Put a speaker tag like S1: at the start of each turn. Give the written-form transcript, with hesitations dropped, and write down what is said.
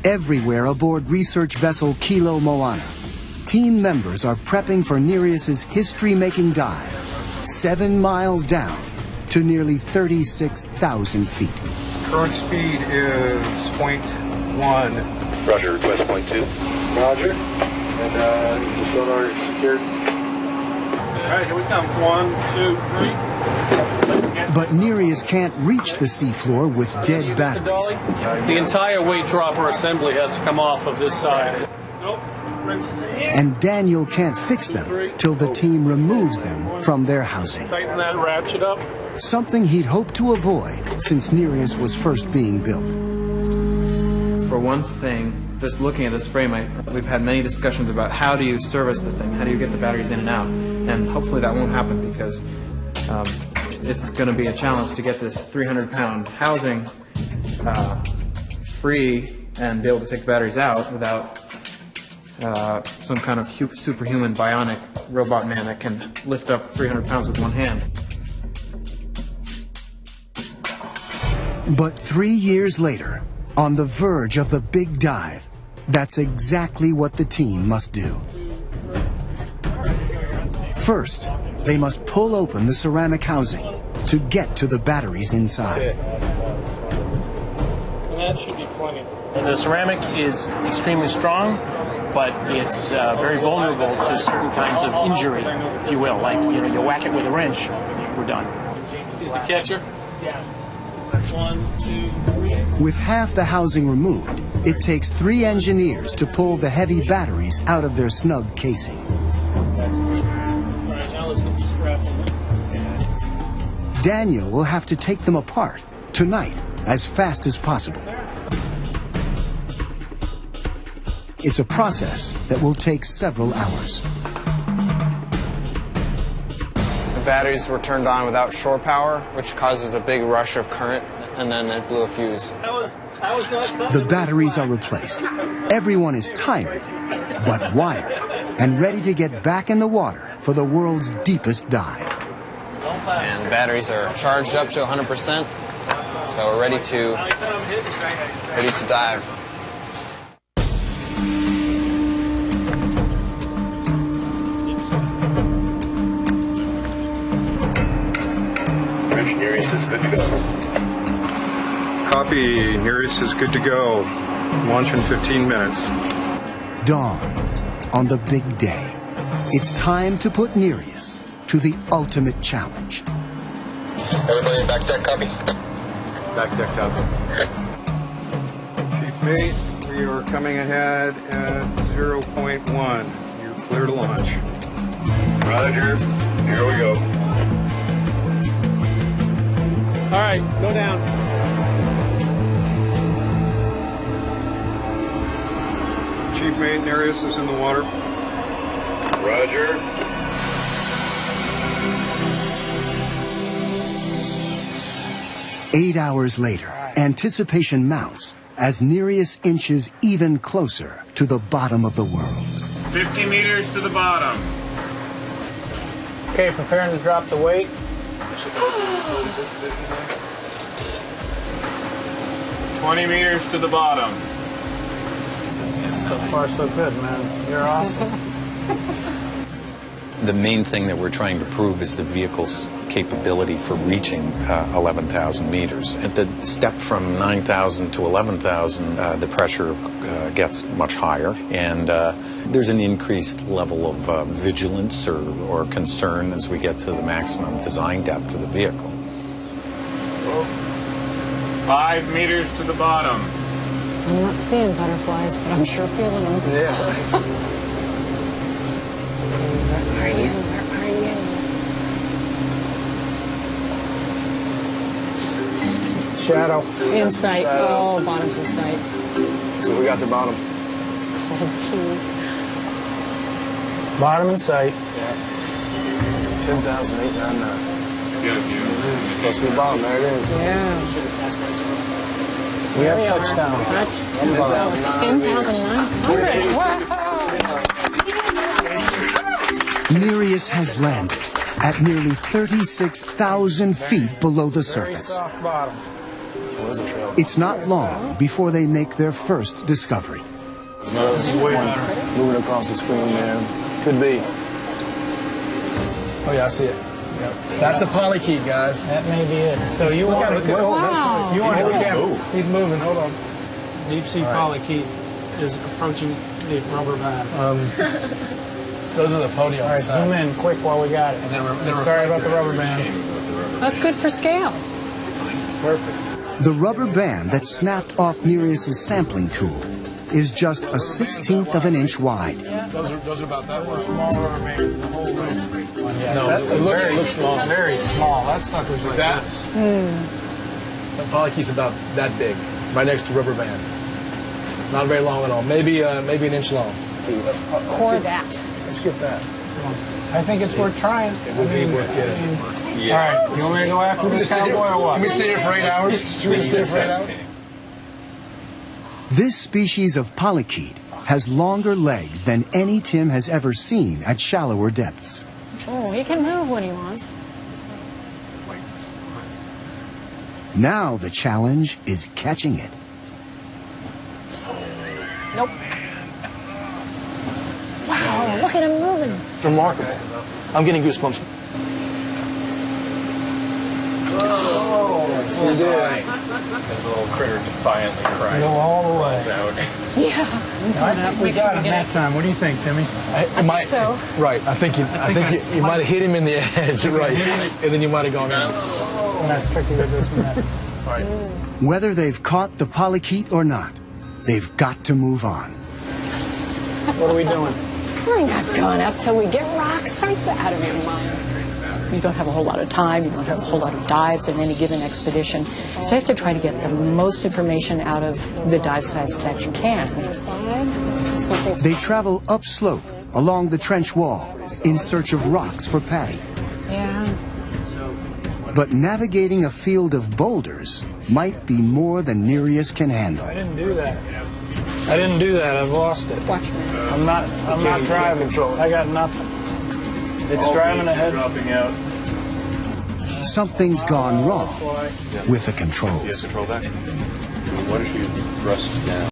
S1: Everywhere aboard research vessel Kilo Moana, team members are prepping for Nereus's history-making dive, 7 miles down to nearly 36,000 feet.
S2: Current speed is 0.1.
S3: Roger, request 0.2.
S2: Roger. And the sonar is secured. All right, here we come. 1, 2, 3.
S1: But Nereus can't reach the seafloor with dead batteries.
S4: The entire weight dropper assembly has to come off of this side.
S1: And Daniel can't fix them till the team removes them from their housing.
S4: Tighten that ratchet up.
S1: Something he'd hoped to avoid since Nereus was first being built.
S5: For one thing, just looking at this frame, we've had many discussions about how do you service the thing, how do you get the batteries in and out, and hopefully that won't happen because it's going to be a challenge to get this 300-pound housing free and be able to take the batteries out without some kind of superhuman bionic robot man that can lift up 300 pounds with one hand.
S1: But 3 years later, on the verge of the big dive, that's exactly what the team must do. First, they must pull open the ceramic housing to get to the batteries inside.
S4: And that should be plenty.
S6: The ceramic is extremely strong, but it's very vulnerable to certain kinds of injury, if you will. Like, you whack it with a wrench, we're done.
S4: Is the catcher? Yeah. 1, 2, 3.
S1: With half the housing removed, it takes 3 engineers to pull the heavy batteries out of their snug casing. Daniel will have to take them apart tonight as fast as possible. It's a process that will take several hours.
S7: The batteries were turned on without shore power, which causes a big rush of current, and then it blew a fuse.
S1: The batteries are replaced. Everyone is tired, but wired, and ready to get back in the water for the world's deepest dive.
S7: And the batteries are charged up to 100%, so we're ready to dive.
S3: Nereus is good to go.
S2: Copy. Nereus is good to go. Launch in 15 minutes.
S1: Dawn on the big day. It's time to put Nereus to the ultimate challenge.
S3: Everybody back deck, copy.
S2: Back deck copy. Chief Mate, we are coming ahead at 0.1. You're clear to launch.
S3: Roger. Here we go.
S4: All right, go down.
S2: Chief Mate, Nereus is in the water.
S3: Roger.
S1: Eight hours later, anticipation mounts as Nereus inches even closer to the bottom of the world.
S4: 50 meters to the bottom.
S6: Okay, preparing to drop the weight.
S4: 20 meters to the bottom.
S6: So far, so good, man. You're awesome.
S8: The main thing that we're trying to prove is the vehicle's capability for reaching 11,000 meters. At the step from 9,000 to 11,000, the pressure gets much higher, and there's an increased level of vigilance or concern as we get to the maximum design depth of the vehicle.
S4: 5 meters to the bottom.
S9: I'm not seeing butterflies, but I'm sure feeling them.
S7: Yeah.
S9: Where are you? Where are you?
S6: Shadow.
S9: In sight. Oh, bottom's in sight.
S7: So we got the bottom.
S9: Oh, jeez.
S6: Bottom in sight.
S7: Yeah. 10,899.
S4: Yeah,
S7: Close to the bottom. There it is.
S9: Yeah.
S6: We have touchdown.
S9: 10,900. Wow.
S1: Nereus has landed at nearly 36,000 feet below the surface.
S6: Soft bottom.
S1: It's not long before they make their first discovery.
S10: Moving across the screen there. Could be. Oh yeah, I see it. Yep. That's a polychaete, guys.
S6: That may be it. So you want to
S9: Wow.
S10: You want to He's moving. Hold on.
S6: deep sea polychaete is approaching the rubber band.
S10: Those are the podium.
S6: All right, zoom in quick while we got it.
S10: And they're
S6: Sorry about the rubber band.
S9: That's good for scale.
S6: Perfect.
S1: The rubber band that snapped off Nereus's sampling tool is just a 1/16 of an inch wide.
S10: Those are about that one.
S6: Small rubber band, the whole length.
S10: No, it looks long.
S6: Very small. That sucker's like
S10: That.
S6: this.
S10: That polychaete's about that big, right next to rubber band. Not very long at all. Maybe an inch long.
S9: Core that.
S10: Let's get that.
S6: I think it's worth trying.
S10: It would be worth getting.
S6: All right, you want me to go after this cowboy or what?
S10: Let me sit here for 8 hours. Should we sit here for 8 hours?
S1: This species of polychaete has longer legs than any Tim has ever seen at shallower depths.
S9: Oh, he can move when he wants.
S1: Now the challenge is catching it.
S9: Nope. Wow, look at him moving.
S10: It's remarkable. I'm getting goosebumps.
S3: This little critter defiantly cried.
S6: Go all the way.
S9: Yeah.
S6: We got him that time. What do you think, Timmy?
S9: I think so.
S10: Right. I think you might have hit him in the edge, right? And then you might have gone in.
S6: That's tricky with this man.
S10: Right.
S1: Whether they've caught the polychaete or not, they've got to move on.
S6: What are we doing?
S9: We're not going up till we get rocks. Are you out of your mind? You don't have a whole lot of time. You don't have a whole lot of dives in any given expedition. So you have to try to get the most information out of the dive sites that you can.
S1: They travel upslope along the trench wall in search of rocks for Patty.
S9: Yeah.
S1: But navigating a field of boulders might be more than Nereus can handle.
S6: I didn't do that. I've lost it.
S9: Watch me.
S6: I'm not driving. I got nothing. It's driving ahead.
S3: Dropping out.
S1: Something's gone wrong with the controls.
S3: Control back. What if you thrust down?